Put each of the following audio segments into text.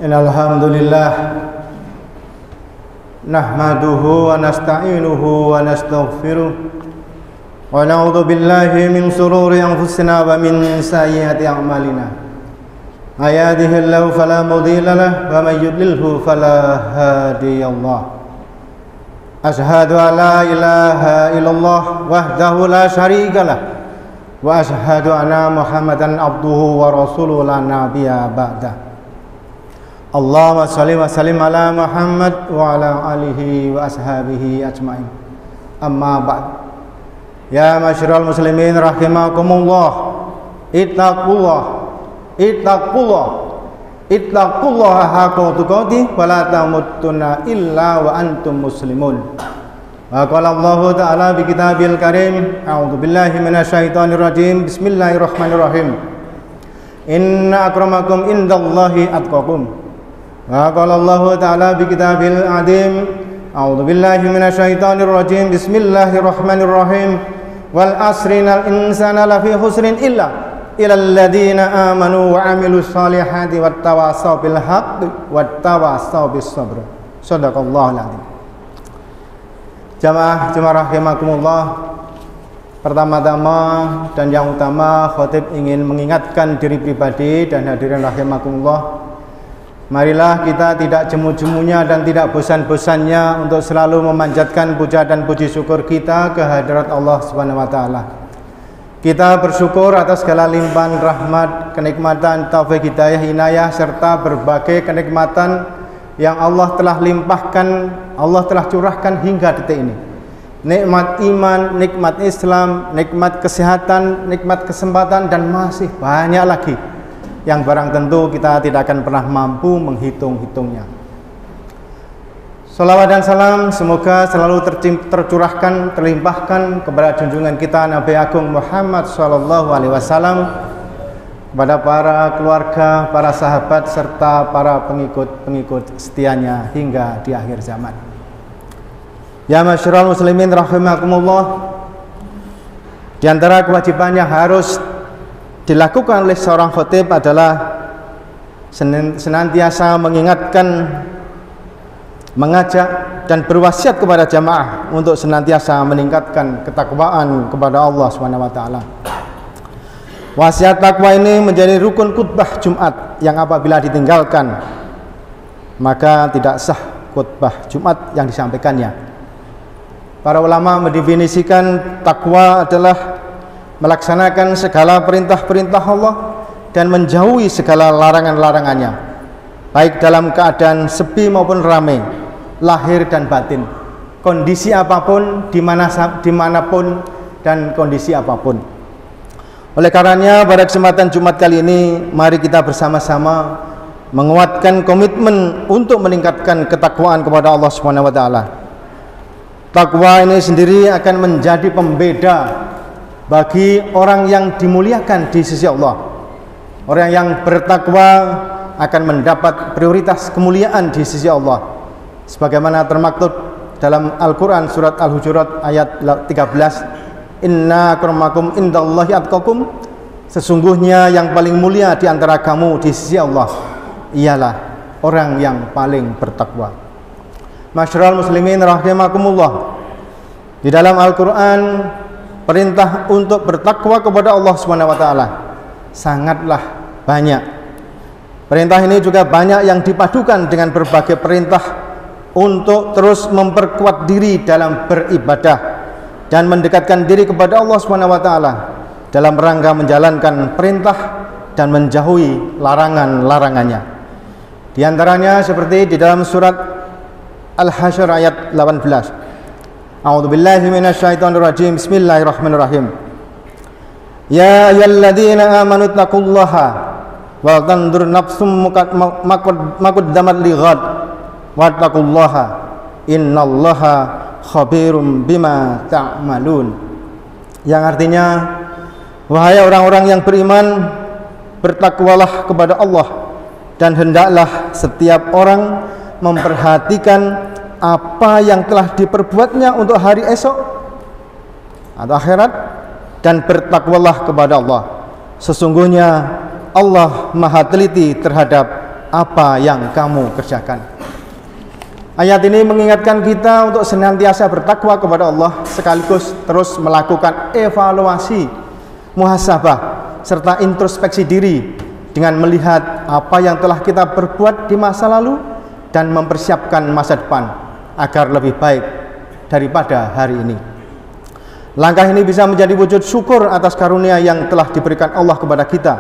Innal hamdalillah nahmaduhu wa nasta'inuhu wa nastaghfiruh wa na'udzu billahi min shururi anfusina wa min sayyiati a'malina. May yahdihillahu fala mudilla lahu wa may yudlilhu fala hadiyalah. Asyhadu an la ilaha illallah wahdahu la syarika lah wa asyhadu anna Muhammadan abduhu wa rasuluhu la nabiyya ba'da. Allahumma shalli wa sallim ala Muhammad wa ala alihi wa ashabihi ajma'in. Amma ba'd. Ya masyiral muslimin rahimakumullah. Ittaqullah haqqa tuqatih wa la tamutunna illa wa antum muslimun. Wa qala Allah ta'ala bi kitabil karim, a'udzu billahi minasyaitonir rajim. Bismillahirrahmanirrahim. Inna akramakum indallahi atqakum. Wa qala Allah ta'ala bi kitabil adim, a'udzu billahi minasyaitonir rajim. Bismillahirrahmanirrahim. Wal asri innal insana lafi khusrin illa ilal ladzina amanu wa amilus solihati wattawassaw bil haqqi wattawassaw bis sabr. Shadaqallahul azim. Jamaah rahimakumullah. Pertama-tama dan yang utama, khatib ingin mengingatkan diri pribadi dan hadirin rahimakumullah. Marilah kita tidak jemu-jemunya dan tidak bosan-bosannya untuk selalu memanjatkan puja dan puji syukur kita ke hadirat Allah Subhanahu wa taala. Kita bersyukur atas segala limpahan rahmat, kenikmatan, taufik, hidayah, inayah serta berbagai kenikmatan yang Allah telah limpahkan, Allah telah curahkan hingga detik ini. Nikmat iman, nikmat Islam, nikmat kesehatan, nikmat kesempatan dan masih banyak lagi yang barang tentu kita tidak akan pernah mampu menghitung-hitungnya. Salawat dan salam semoga selalu tercurahkan, terlimpahkan kepada junjungan kita Nabi Agung Muhammad SAW, kepada para keluarga, para sahabat serta para pengikut setianya hingga di akhir zaman. Ya masyiral muslimin rahimakumullah. Di antara kewajiban yang harus dilakukan oleh seorang khatib adalah senantiasa mengingatkan, mengajak dan berwasiat kepada jamaah untuk senantiasa meningkatkan ketakwaan kepada Allah Subhanahu wa taala. Wasiat takwa ini menjadi rukun khutbah Jumat yang apabila ditinggalkan maka tidak sah khutbah Jumat yang disampaikannya. Para ulama mendefinisikan takwa adalah melaksanakan segala perintah-perintah Allah dan menjauhi segala larangan-larangannya, baik dalam keadaan sepi maupun ramai, lahir dan batin, kondisi apapun, dimanapun dan kondisi apapun. Oleh karenanya pada kesempatan Jumat kali ini, mari kita bersama-sama menguatkan komitmen untuk meningkatkan ketakwaan kepada Allah Subhanahu wa taala. Takwa ini sendiri akan menjadi pembeda bagi orang yang dimuliakan di sisi Allah. Orang yang bertakwa akan mendapat prioritas kemuliaan di sisi Allah, sebagaimana termaktub dalam Al-Quran surat Al-Hujurat ayat 13. Inna akramakum indallahi atqakum. Sesungguhnya yang paling mulia di antara kamu di sisi Allah ialah orang yang paling bertakwa. Masyiral muslimin rahimakumullah. Di dalam Al-Quran perintah untuk bertakwa kepada Allah Subhanahu wa taala sangatlah banyak. Perintah ini juga banyak yang dipadukan dengan berbagai perintah untuk terus memperkuat diri dalam beribadah dan mendekatkan diri kepada Allah Subhanahu wa taala dalam rangka menjalankan perintah dan menjauhi larangan-larangannya. Di antaranya seperti di dalam surat Al-Hasyr ayat 18. A'udzu billahi minasyaitonir rajim. Bismillahirrahmanirrahim. Ya ayyuhalladzina amanu taqullaha wa tanzur nafsum maqaddamat lighad wattaqullaha innallaha khabirum bima ta'malun. Yang artinya, wahai orang-orang yang beriman, bertakwalah kepada Allah dan hendaklah setiap orang memperhatikan apa yang telah diperbuatnya untuk hari esok atau akhirat, dan bertakwalah kepada Allah. Sesungguhnya Allah maha teliti terhadap apa yang kamu kerjakan. Ayat ini mengingatkan kita untuk senantiasa bertakwa kepada Allah, sekaligus terus melakukan evaluasi, muhasabah, serta introspeksi diri dengan melihat apa yang telah kita perbuat di masa lalu dan mempersiapkan masa depan agar lebih baik daripada hari ini. Langkah ini bisa menjadi wujud syukur atas karunia yang telah diberikan Allah kepada kita,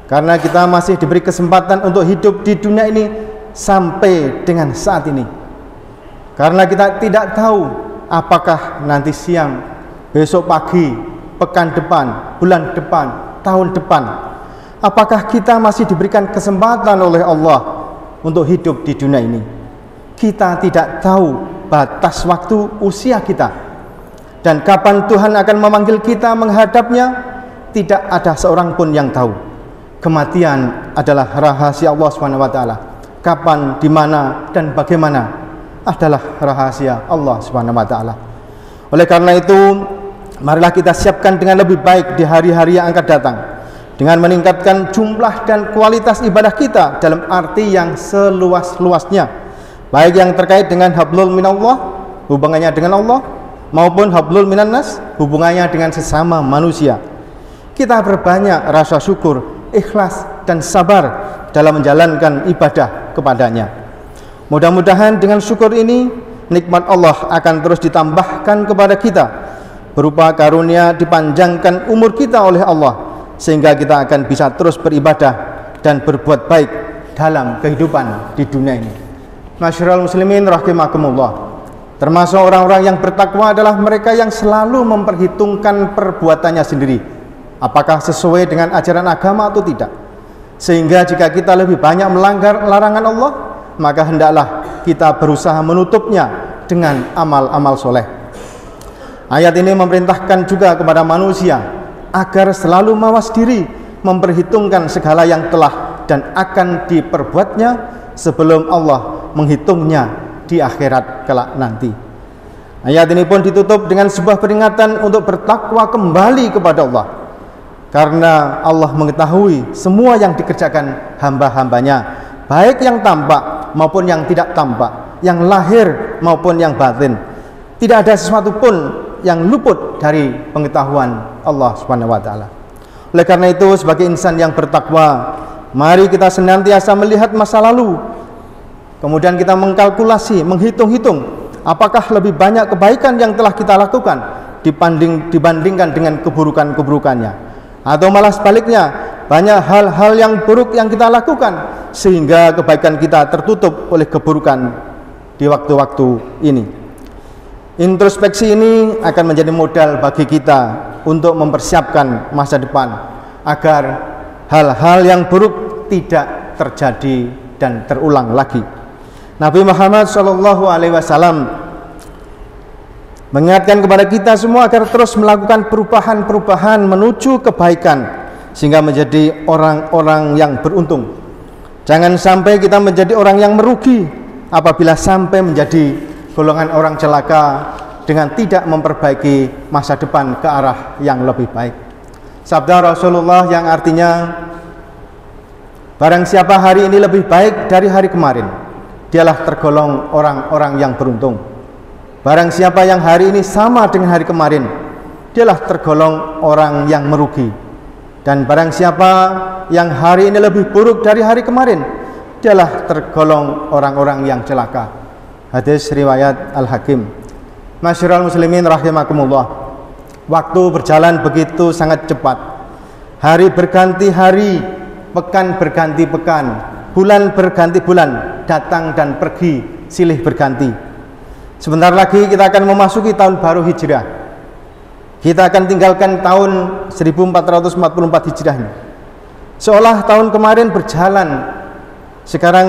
karena kita masih diberi kesempatan untuk hidup di dunia ini sampai dengan saat ini. Karena kita tidak tahu apakah nanti siang, besok pagi, pekan depan, bulan depan, tahun depan, apakah kita masih diberikan kesempatan oleh Allah untuk hidup di dunia ini. Kita tidak tahu batas waktu usia kita, dan kapan Tuhan akan memanggil kita menghadapnya, tidak ada seorang pun yang tahu. Kematian adalah rahasia Allah SWT. Kapan, di mana, dan bagaimana adalah rahasia Allah SWT. Oleh karena itu, marilah kita siapkan dengan lebih baik di hari-hari yang akan datang, dengan meningkatkan jumlah dan kualitas ibadah kita dalam arti yang seluas-luasnya, baik yang terkait dengan hablul minallah, hubungannya dengan Allah, maupun hablul minannas, hubungannya dengan sesama manusia. Kita perbanyak rasa syukur, ikhlas, dan sabar dalam menjalankan ibadah kepadanya. Mudah-mudahan dengan syukur ini, nikmat Allah akan terus ditambahkan kepada kita, berupa karunia dipanjangkan umur kita oleh Allah, sehingga kita akan bisa terus beribadah dan berbuat baik dalam kehidupan di dunia ini. Masyarul muslimin rahimakumullah, termasuk orang-orang yang bertakwa adalah mereka yang selalu memperhitungkan perbuatannya sendiri, apakah sesuai dengan ajaran agama atau tidak. Sehingga jika kita lebih banyak melanggar larangan Allah, maka hendaklah kita berusaha menutupnya dengan amal-amal soleh. Ayat ini memerintahkan juga kepada manusia agar selalu mawas diri, memperhitungkan segala yang telah dan akan diperbuatnya sebelum Allah menghitungnya di akhirat kelak nanti. Ayat ini pun ditutup dengan sebuah peringatan untuk bertakwa kembali kepada Allah, karena Allah mengetahui semua yang dikerjakan hamba-hambanya, baik yang tampak maupun yang tidak tampak, yang lahir maupun yang batin. Tidak ada sesuatu pun yang luput dari pengetahuan Allah Subhanahu wa taala. Oleh karena itu, sebagai insan yang bertakwa, mari kita senantiasa melihat masa lalu, kemudian kita mengkalkulasi, menghitung-hitung apakah lebih banyak kebaikan yang telah kita lakukan dibandingkan dengan keburukan-keburukannya, atau malah sebaliknya, banyak hal-hal yang buruk yang kita lakukan sehingga kebaikan kita tertutup oleh keburukan di waktu-waktu ini. Introspeksi ini akan menjadi modal bagi kita untuk mempersiapkan masa depan agar hal-hal yang buruk tidak terjadi dan terulang lagi. Nabi Muhammad SAW mengingatkan kepada kita semua agar terus melakukan perubahan-perubahan menuju kebaikan, sehingga menjadi orang-orang yang beruntung. Jangan sampai kita menjadi orang yang merugi apabila sampai menjadi golongan orang celaka dengan tidak memperbaiki masa depan ke arah yang lebih baik. Sabda Rasulullah yang artinya, barang siapa hari ini lebih baik dari hari kemarin, dialah tergolong orang-orang yang beruntung. Barang siapa yang hari ini sama dengan hari kemarin, dialah tergolong orang yang merugi. Dan barang siapa yang hari ini lebih buruk dari hari kemarin, dialah tergolong orang-orang yang celaka. Hadis riwayat Al-Hakim. Masyarul muslimin rahimakumullah, waktu berjalan begitu sangat cepat. Hari berganti hari, pekan berganti pekan, bulan berganti bulan, datang dan pergi silih berganti. Sebentar lagi kita akan memasuki tahun baru Hijrah. Kita akan tinggalkan tahun 1444 Hijrah ini. Seolah tahun kemarin berjalan, sekarang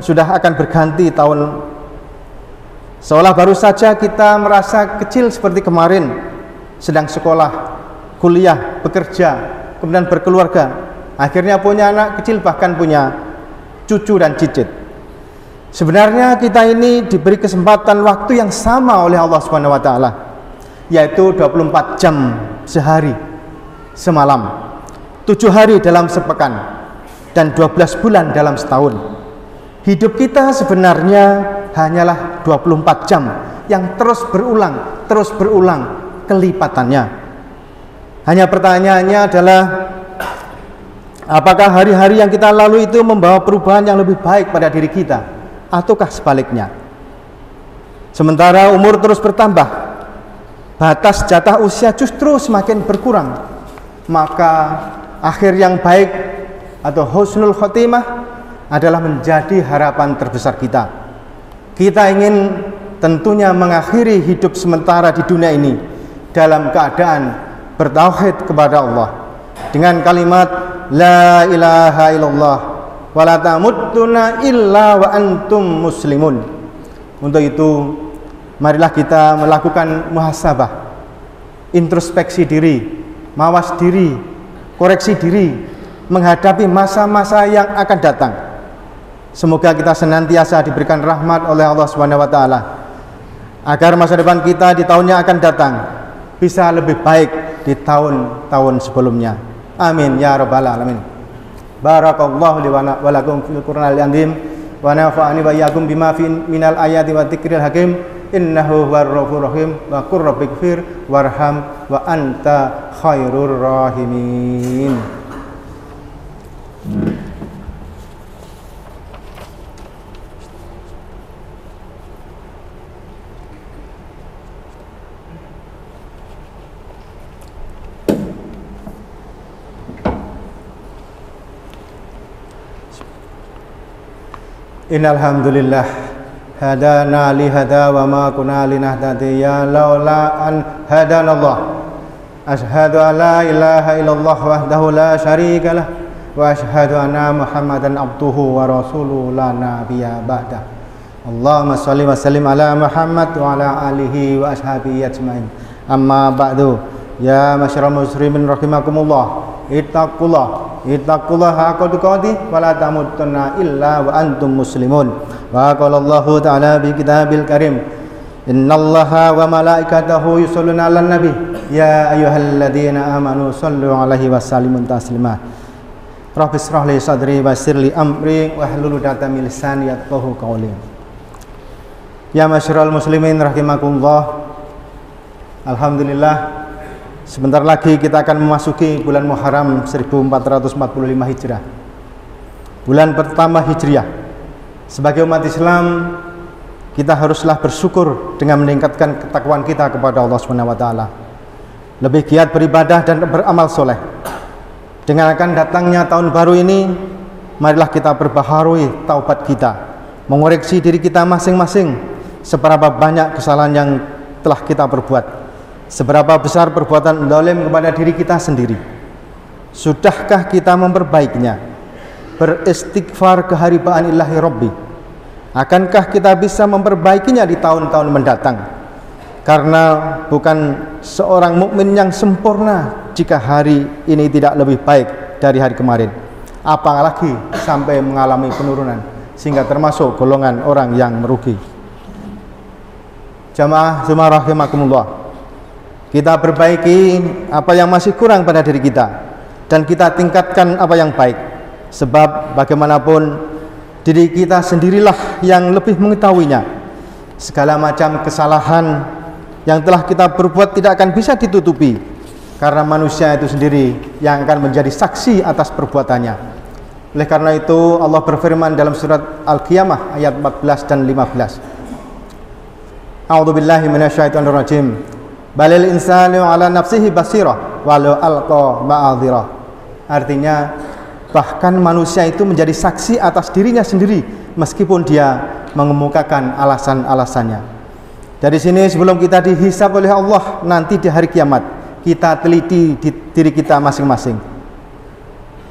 sudah akan berganti tahun. Seolah baru saja kita merasa kecil seperti kemarin, sedang sekolah, kuliah, bekerja, kemudian berkeluarga, akhirnya punya anak kecil, bahkan punya cucu dan cicit. Sebenarnya kita ini diberi kesempatan waktu yang sama oleh Allah Subhanahu wa taala, yaitu 24 jam sehari semalam, 7 hari dalam sepekan, dan 12 bulan dalam setahun. Hidup kita sebenarnya hanyalah 24 jam yang terus berulang kelipatannya. Hanya pertanyaannya adalah, apakah hari-hari yang kita lalui itu membawa perubahan yang lebih baik pada diri kita, ataukah sebaliknya? Sementara umur terus bertambah, batas jatah usia justru semakin berkurang, maka akhir yang baik atau husnul khotimah adalah menjadi harapan terbesar kita. Kita ingin tentunya mengakhiri hidup sementara di dunia ini dalam keadaan bertauhid kepada Allah dengan kalimat la ilaha illallah wa la tamutunna illa wa antum muslimun. Untuk itu marilah kita melakukan muhasabah, introspeksi diri, mawas diri, koreksi diri menghadapi masa-masa yang akan datang. Semoga kita senantiasa diberikan rahmat oleh Allah Subhanahu wa taala agar masa depan kita di tahun yang akan datang bisa lebih baik di tahun-tahun sebelumnya. Amin ya rabbal alamin. Barakallahu li wa lakum fil Qur'anil azim wa nafa'ani wa iyyakum bima fi minal ayati wa dzikril hakim. Innahu huwar ghafurur rahim wa qur rabbighfir warham wa anta khairur rahimin. Innal hamdulillah hadana li hada wa ma kunna linahtadiya laula an hadanallah. Asyhadu an la ilaha illallah wahdahu la syarika lah wa asyhadu anna Muhammadan abduhu wa rasuluhu la nabiyya ba'da. Allahumma shalli wa sallim ala Muhammad wa ala alihi wa ashabihi ajmain. Amma ba'du. Ya masyarul muslimin rahimakumullah. Ittaqullah haqqa tuqatih wa la tamutunna illa wa antum muslimun. Wa qala Allahu ta'ala bi kitabil karim, innallaha wa malaikatahu yusholluna 'alan nabi ya ayyuhalladzina amanu shallu 'alaihi wa sallimu taslima. Rabbi shrah li sadri wa yassir li amri wahlul 'uqdatam min lisani yafqahu qawli. Ya masyarul muslimin rahimakumullah. Alhamdulillah, sebentar lagi kita akan memasuki bulan Muharram 1445 Hijrah, bulan pertama Hijriah. Sebagai umat Islam, kita haruslah bersyukur dengan meningkatkan ketakwaan kita kepada Allah Subhanahu wa taala, lebih giat beribadah dan beramal soleh. Dengan akan datangnya tahun baru ini, marilah kita perbaharui taubat kita, mengoreksi diri kita masing-masing, seberapa banyak kesalahan yang telah kita perbuat, seberapa besar perbuatan zalim kepada diri kita sendiri. Sudahkah kita memperbaikinya? Beristighfar keharibaan ilahi Rabbi. Akankah kita bisa memperbaikinya di tahun-tahun mendatang? Karena bukan seorang mukmin yang sempurna jika hari ini tidak lebih baik dari hari kemarin, apalagi sampai mengalami penurunan sehingga termasuk golongan orang yang merugi. Jamaah rahimakumullah, kita perbaiki apa yang masih kurang pada diri kita dan kita tingkatkan apa yang baik, sebab bagaimanapun diri kita sendirilah yang lebih mengetahuinya. Segala macam kesalahan yang telah kita perbuat tidak akan bisa ditutupi, karena manusia itu sendiri yang akan menjadi saksi atas perbuatannya. Oleh karena itu Allah berfirman dalam surat Al-Qiyamah ayat 14 dan 15, A'udzubillahi minasyaitonirrajim, balil insanu ala nafsihi basirah walau alqa ma'adhirah. Artinya, bahkan manusia itu menjadi saksi atas dirinya sendiri meskipun dia mengemukakan alasan-alasannya. Dari sini, sebelum kita dihisab oleh Allah nanti di hari kiamat, kita teliti di diri kita masing-masing.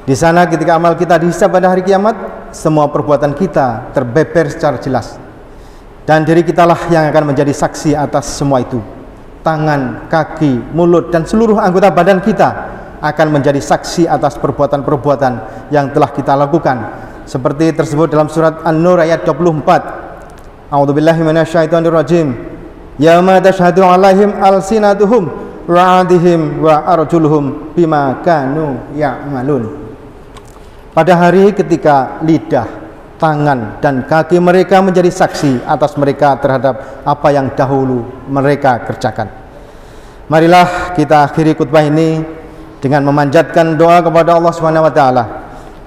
Di sana ketika amal kita dihisab pada hari kiamat, semua perbuatan kita terbeber secara jelas, dan diri kitalah yang akan menjadi saksi atas semua itu. Tangan, kaki, mulut, dan seluruh anggota badan kita akan menjadi saksi atas perbuatan-perbuatan yang telah kita lakukan, seperti tersebut dalam surat An-Nur ayat 24. A'udzubillahi minasyaitonirrajim. Yauma tashhadu 'alaihim alsinatuhum wa 'adihim wa arjuluhum bima kanu ya'malun. Pada hari ketika lidah, tangan dan kaki mereka menjadi saksi atas mereka terhadap apa yang dahulu mereka kerjakan. Marilah kita akhiri khutbah ini dengan memanjatkan doa kepada Allah Subhanahu wa taala.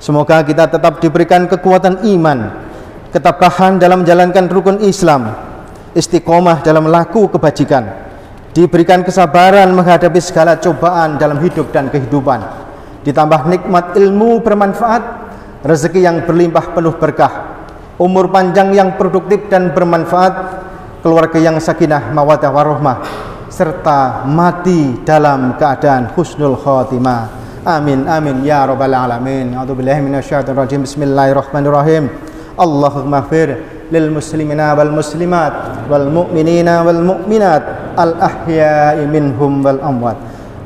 Semoga kita tetap diberikan kekuatan iman, ketabahan dalam menjalankan rukun Islam, istiqomah dalam laku kebajikan, diberikan kesabaran menghadapi segala cobaan dalam hidup dan kehidupan, ditambah nikmat ilmu bermanfaat, rezeki yang berlimpah penuh berkah, umur panjang yang produktif dan bermanfaat, keluarga yang sakinah mawaddah warahmah, serta mati dalam keadaan husnul khotimah. Amin amin ya rabbal alamin. A'udzubillahi minasyaitonir rajim. Bismillahirrahmanirrahim. Allahumma ighfir lil muslimina wal muslimat wal mu'minina wal mu'minat al ahya'i minhum wal amwat.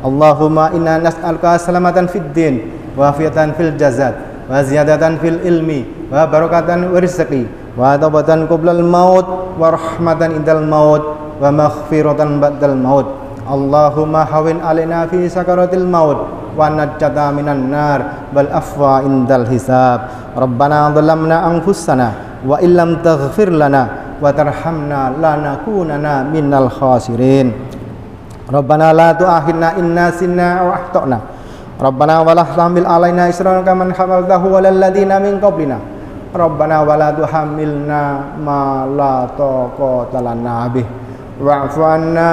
Allahumma inna nas'aluka salamatan fid din wa afiatan fil jasad wa ziyadatan fil ilmi wa barakatan wa rizqi wa taubatan qoblal maut wa rahmatan indal maut wa maghfiratan ba'dal maut. Allahumma hawin alaina fi sakaratil maut wa najjata minan nar wal afwa indal hisab. Rabbana dhalamna anfusana wa illam taghfir lana wa tarhamna lanakunanna minal khasirin. Rabbana la tu'akhidna in nasina aw akhtana. Rabbana wa la tahmil alaina isran kama hamaltahu walal ladina min qablina. Rabbana wa la tuhammilna ma la taqata lana bih. Wa'fu anna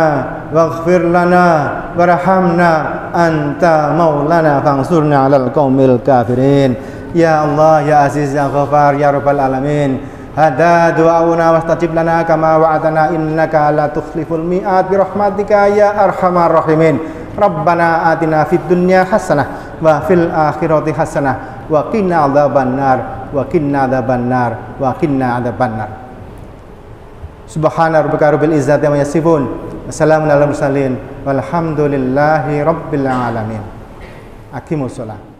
waghfir lana warhamna anta maulana fansurna 'alal qaumil kafirin. Ya Allah ya Aziz ya Ghafar ya Rabbal alamin. Hada du'auna wastajib lana kama wa'adana innaka la tukhliful mi'ad bi rahmatika ya arhamar rahimin. Rabbana atina fid dunya hasanah wa fil akhirati hasanah wa qina adzabannar wa qina adzabannar wa qina adzabannar. Subhana rabbika rabbil izzati amma yasifun. Wassalamun alal mursalin walhamdulillahi rabbil alamin. Aqimus shalah.